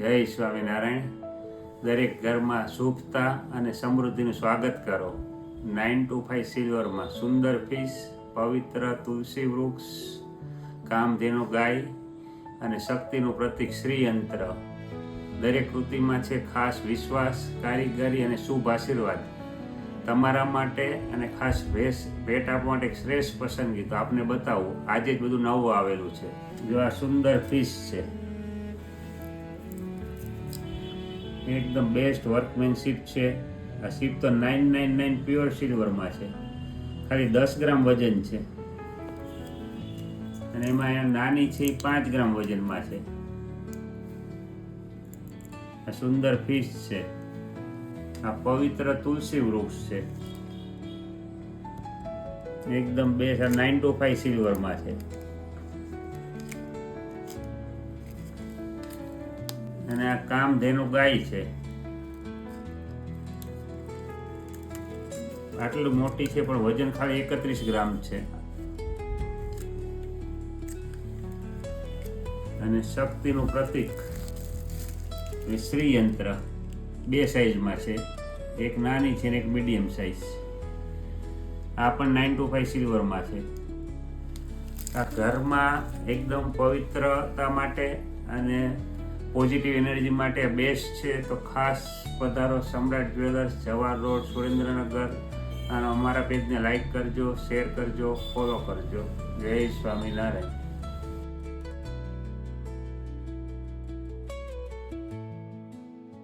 જય સ્વામિનારાયણ. દરેક ઘરમાં સુખતા અને સમૃદ્ધિનું સ્વાગત કરો. 925 સિલ્વરમાં સુંદર ફિશ, પવિત્ર તુલસી વૃક્ષ, કામધેનુ ગાય અને શક્તિનું પ્રતીક શ્રી યંત્ર. દરેક કૃતિમાં છે ખાસ વિશ્વાસ, કારીગરી અને શુભ આશીર્વાદ. તમારા માટે અને ખાસ ભેટ આપવા માટે એક શ્રેષ્ઠ પસંદગી તો આપને બતાવું. આજે જ બધું નવું આવેલું છે. જો આ સુંદર ફિશ છે, એકદમ બેસ્ટ વર્કમેનશીપ છે. આ શીપ તો 999 પ્યોર સિલ્વરમાં છે. ખાલી 10 ગ્રામ વજન છે અને એમાં અહીંયા નાની છે એ 5 ગ્રામ વજનમાં છે. આ સુંદર ફિશ છે. આ પવિત્ર તુલસી વૃક્ષ છે. એકદમ બેસ્ટ. આ 925 સિલ્વરમાં છે અને આ કામધેનુ ગાય છે. આટલું મોટી છે પણ વજન ખાલી 31 ગ્રામ છે. અને શક્તિનું પ્રતીક એ શ્રી યંત્ર. 2 સાઈઝમાં છે, એક નાની છે અને એક મીડિયમ સાઈઝ. આ પણ 925 સિલ્વરમાં છે. આ ઘરમાં એકદમ પવિત્રતા માટે અને પોઝિટિવ એનર્જી માટે બેસ્ટ છે. તો ખાસ પધારો સમ્રાટ જ્વેલર્સ, જવાહર રોડ, સુરેન્દ્રનગર. અને અમારા પેજને લાઈક કરજો, શેર કરજો, ફોલો કરજો. જય સ્વામિનારાયણ.